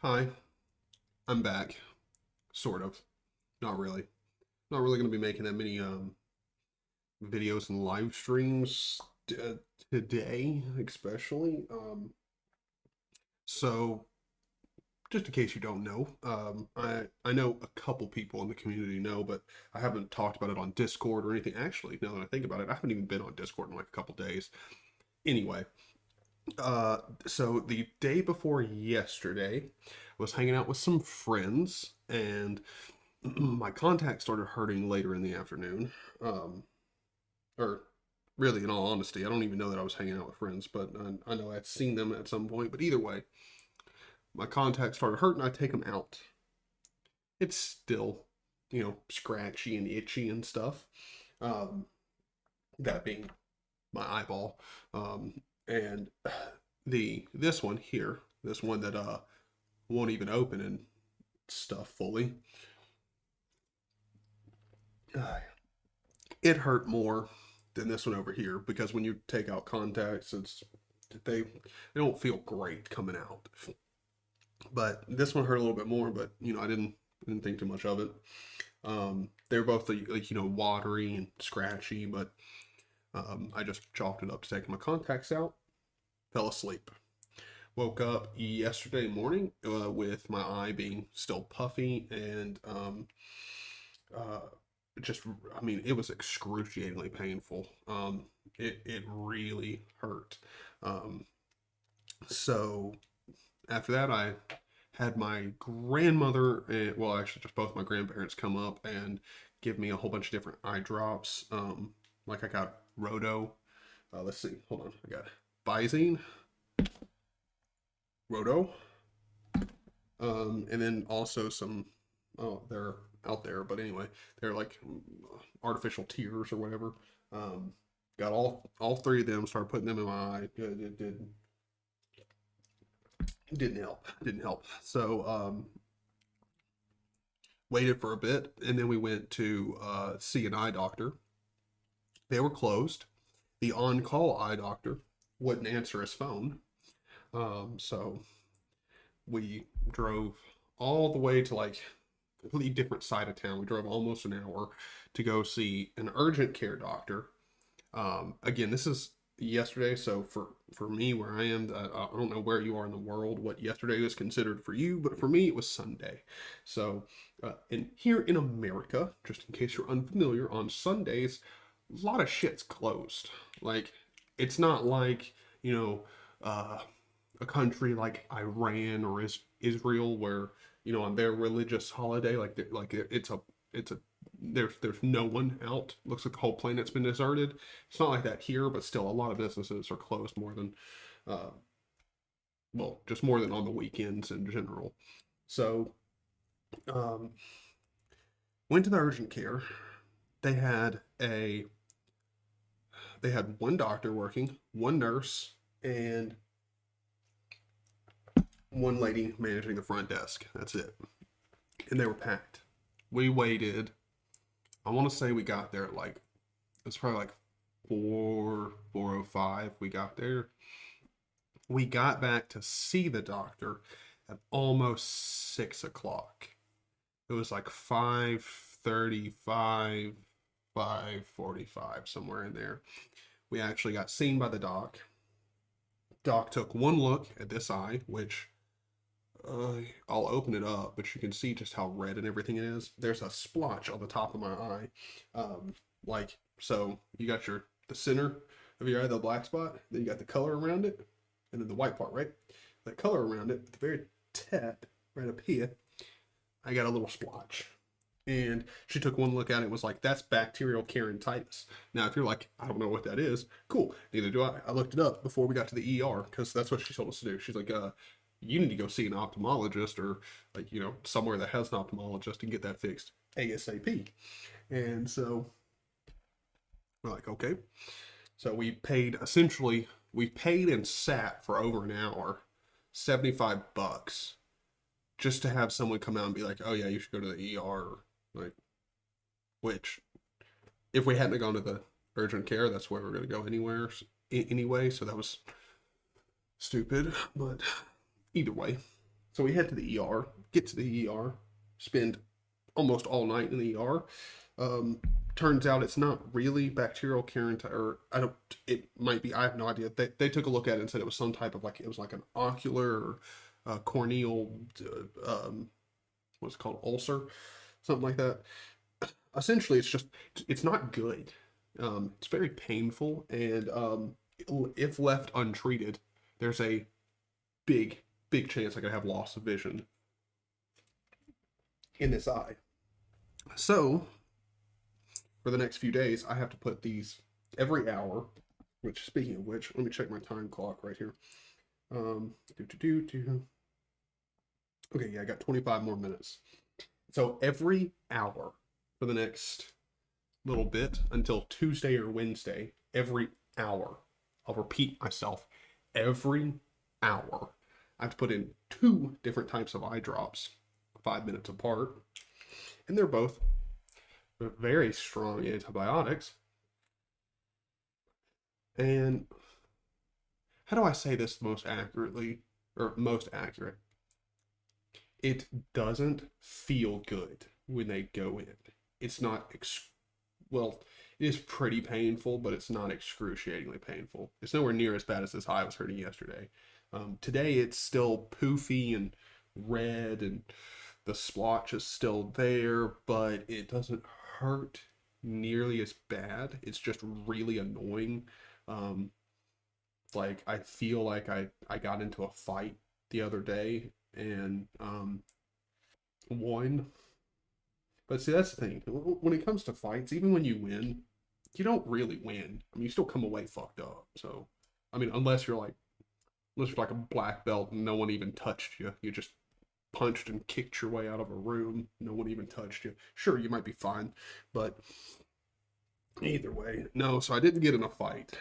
Hi, I'm back. Sort of. Not really. Not really going to be making that many videos and live streams today, especially. So just in case you don't know, I know a couple people in the community know, but I haven't talked about it on Discord or anything. Actually, now that I think about it, I haven't even been on Discord in like a couple days. Anyway, so the day before yesterday, I was hanging out with some friends and my contact started hurting later in the afternoon. Um, or really, in all honesty, I don't even know that I was hanging out with friends, but I know I'd seen them at some point. But either way, my contact started hurting. I take them out. It's still, scratchy and itchy and stuff. Um, that being my eyeball. And this one here, this one that won't even open and stuff fully. It hurt more than this one over here because when you take out contacts, they don't feel great coming out. But this one hurt a little bit more, but I didn't think too much of it. They were both like watery and scratchy, but I just chalked it up to taking my contacts out. Fell asleep. Woke up yesterday morning with my eye being still puffy and uh, just, I mean, it was excruciatingly painful. It really hurt. Um, so after that, I had my grandmother, and well, actually, just both my grandparents come up and give me a whole bunch of different eye drops. Like I got Roto. Let's see, hold on. I got Visine, Roto, and then also some. Oh, they're out there, but anyway, they're like artificial tears or whatever. Um, got all three of them. Started putting them in my eye. It didn't help. Didn't help. So waited for a bit, and then we went to see an eye doctor. They were closed. The on-call eye doctor wouldn't answer his phone. So we drove all the way to like a completely different side of town. We drove almost an hour to go see an urgent care doctor. Again, this is yesterday, so for me where I am, I don't know where you are in the world, what yesterday was considered for you, but for me it was Sunday. So, and here in America, just in case you're unfamiliar, on Sundays, a lot of shit's closed. Like, it's not like a country like Iran or Israel where on their religious holiday, it's a there's no one out. Looks like the whole planet's been deserted. It's not like that here, but still a lot of businesses are closed more than uh, well, just more than on the weekends in general. So um, went to the urgent care. They had a they had one doctor working, one nurse, and one lady managing the front desk. That's it. And they were packed. We waited. I want to say we got there at like it's probably like 4:05. We got there. We got back to see the doctor at almost 6 o'clock. It was like 5:35, 5:45, somewhere in there. We actually got seen by the doc. Doc took one look at this eye, which I'll open it up, but you can see just how red and everything it is. There's a splotch on the top of my eye. Like, so you got the center of your eye, the black spot, then you got the color around it, and then the white part, right? The color around it, at the very tip, right up here, I got a little splotch. And she took one look at it and was like, that's bacterial keratitis. Now, if you're like, I don't know what that is, cool. Neither do I. I looked it up before we got to the ER because that's what she told us to do. She's like, you need to go see an ophthalmologist or like, somewhere that has an ophthalmologist and get that fixed ASAP. And so we're like, okay. So we paid and sat for over an hour, $75 just to have someone come out and be like, oh yeah, you should go to the ER. Like, which if we hadn't gone to the urgent care, that's where we're going to go anyway. So that was stupid, but either way. So we head to the ER, get to the ER, spend almost all night in the ER. Um, Turns out it's not really bacterial keratitis, or I don't. It might be. I have no idea. They took a look at it and said it was some type of like it was like an ocular or corneal, what's it called, ulcer, something like that. Essentially, it's not good. It's very painful, and if left untreated, there's a big chance I could have loss of vision in this eye. So for the next few days, I have to put these every hour. Which, speaking of which, let me check my time clock right here. Okay, yeah, I got 25 more minutes. So every hour for the next little bit until Tuesday or Wednesday, every hour, I'll repeat myself, every hour, I have to put in 2 different types of eye drops, 5 minutes apart, and they're both very strong antibiotics. And how do I say this most accurately, or most accurate? It doesn't feel good when they go in. It's not, well, it is pretty painful, but it's not excruciatingly painful. It's nowhere near as bad as this eye I was hurting yesterday. Today it's still poofy and red, and the splotch is still there, but it doesn't hurt nearly as bad. It's just really annoying. Um, like I feel like I got into a fight the other day and won. But see, that's the thing. When it comes to fights, even when you win, you don't really win. I mean, you still come away fucked up. So, I mean, unless you're like a black belt and no one even touched you, you just punched and kicked your way out of a room. No one even touched you. Sure, you might be fine, but either way, no. So I didn't get in a fight.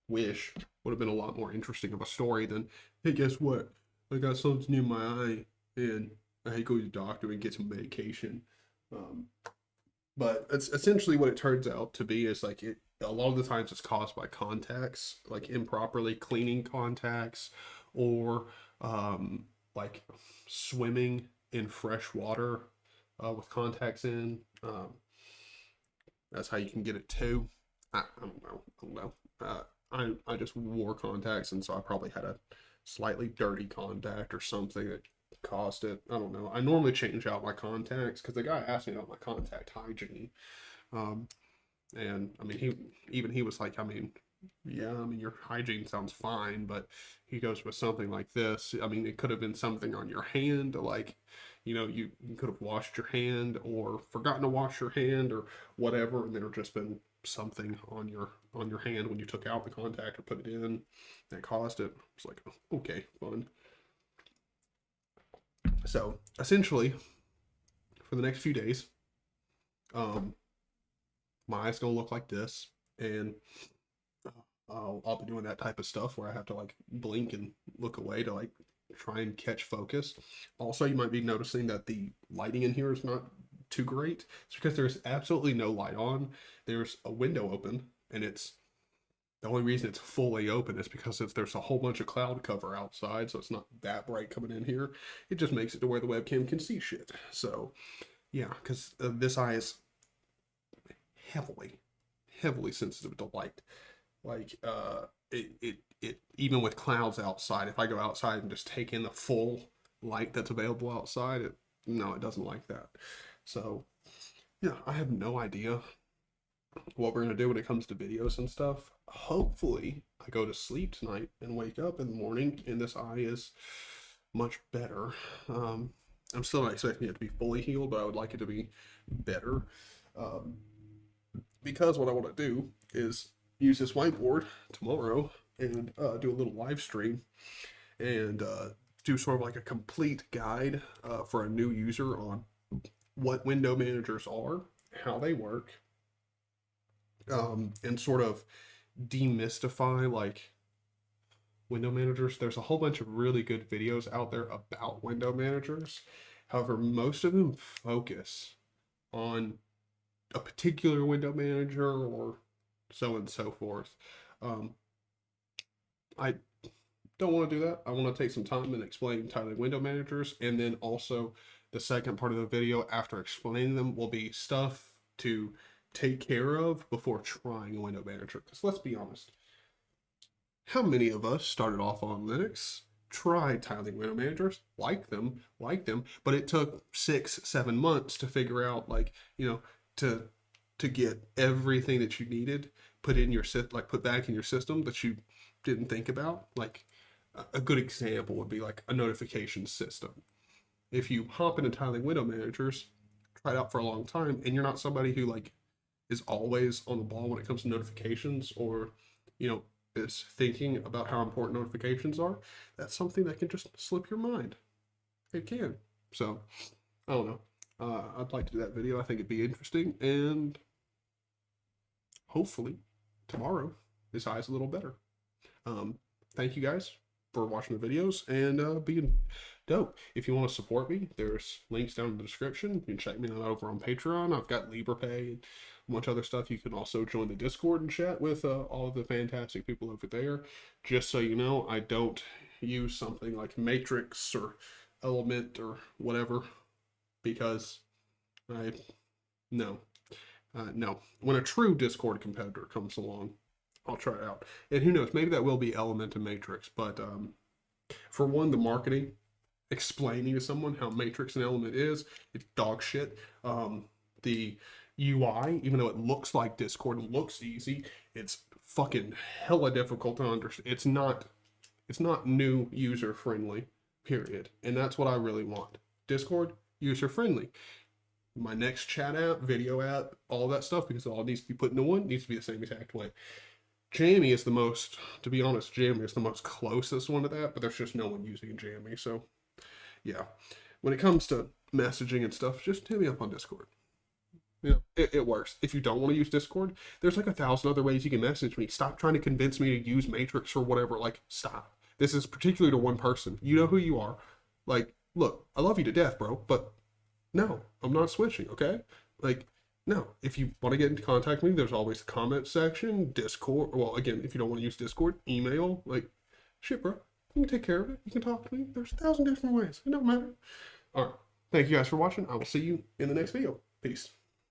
Wish would have been a lot more interesting of a story than, hey, guess what? I got something near my eye, and I had to go to the doctor and get some medication. Um, but it's essentially what it turns out to be is like a lot of the times it's caused by contacts, like improperly cleaning contacts, or like swimming in fresh water with contacts in. That's how you can get it too. I don't know. I don't know. I just wore contacts, and so I probably had a slightly dirty contact or something that caused it. I don't know. I normally change out my contacts because the guy asked me about my contact hygiene. Um, and I mean, he was like, I mean, yeah, I mean, your hygiene sounds fine, but he goes with something like this. I mean, it could have been something on your hand, like, you could have washed your hand or forgotten to wash your hand or whatever, and there just been something on your hand when you took out the contact or put it in that caused it. It's like, okay, fun. So essentially, for the next few days, um, my eyes gonna look like this, and I'll be doing that type of stuff where I have to like blink and look away to like try and catch focus. Also, you might be noticing that the lighting in here is not too great. It's because there's absolutely no light on. There's a window open, and it's the only reason it's fully open is because there's a whole bunch of cloud cover outside, so it's not that bright coming in here. It just makes it to where the webcam can see shit. So, yeah, because this eye is heavily sensitive to light. Like, it even with clouds outside, if I go outside and just take in the full light that's available outside, no, it doesn't like that. So, yeah, I have no idea what we're gonna do when it comes to videos and stuff. Hopefully, I go to sleep tonight and wake up in the morning and this eye is much better. I'm still not expecting it to be fully healed, but I would like it to be better. Um, because what I want to do is use this whiteboard tomorrow and do a little live stream and do sort of like a complete guide for a new user on what window managers are, how they work, and sort of demystify like window managers. There's a whole bunch of really good videos out there about window managers. However, most of them focus on a particular window manager or so and so forth. I don't want to do that. I want to take some time and explain tiling window managers, and then also the second part of the video after explaining them will be stuff to take care of before trying a window manager. Because let's be honest, how many of us started off on Linux, tried tiling window managers, liked them, but it took 6-7 months to figure out, like, you know, to get everything that you needed put in your put back in your system that you didn't think about. Like a good example would be like a notification system. If you hop into tiling window managers, try it out for a long time, and you're not somebody who like is always on the ball when it comes to notifications, or you know, is thinking about how important notifications are, that's something that can just slip your mind. It can. So I don't know. I'd like to do that video. I think it'd be interesting, and hopefully tomorrow this eye is a little better. Thank you guys for watching the videos and being dope. If you want to support me, there's links down in the description. You can check me out over on Patreon. I've got LibrePay and a bunch of other stuff. You can also join the Discord and chat with all of the fantastic people over there. Just so you know, I don't use something like Matrix or Element or whatever, because no. When a true Discord competitor comes along, I'll try it out. And who knows, maybe that will be Element and Matrix. But for one, the marketing, explaining to someone how Matrix and Element is, it's dog shit. The UI, even though it looks like Discord and looks easy, it's fucking hella difficult to understand. It's not new user friendly, period. And that's what I really want. Discord, user friendly. My next chat app, video app, all that stuff, because it all needs to be put into one, needs to be the same exact way. Jammy is the most, to be honest, Jammy is the most closest one to that, but there's just no one using Jammy. So yeah, when it comes to messaging and stuff, just hit me up on Discord. You know, it works. If you don't want to use Discord, there's like 1,000 other ways you can message me. Stop trying to convince me to use Matrix or whatever. Like, stop. This is particularly to one person. You know who you are. Like, look, I love you to death, bro, but no, I'm not switching, okay? Like, no. If you want to get into contact with me, there's always the comment section, Discord. Well, again, if you don't want to use Discord, email. Like, shit, bro. You can take care of it. You can talk to me. There's 1,000 different ways. It don't matter. All right. Thank you guys for watching. I will see you in the next video. Peace.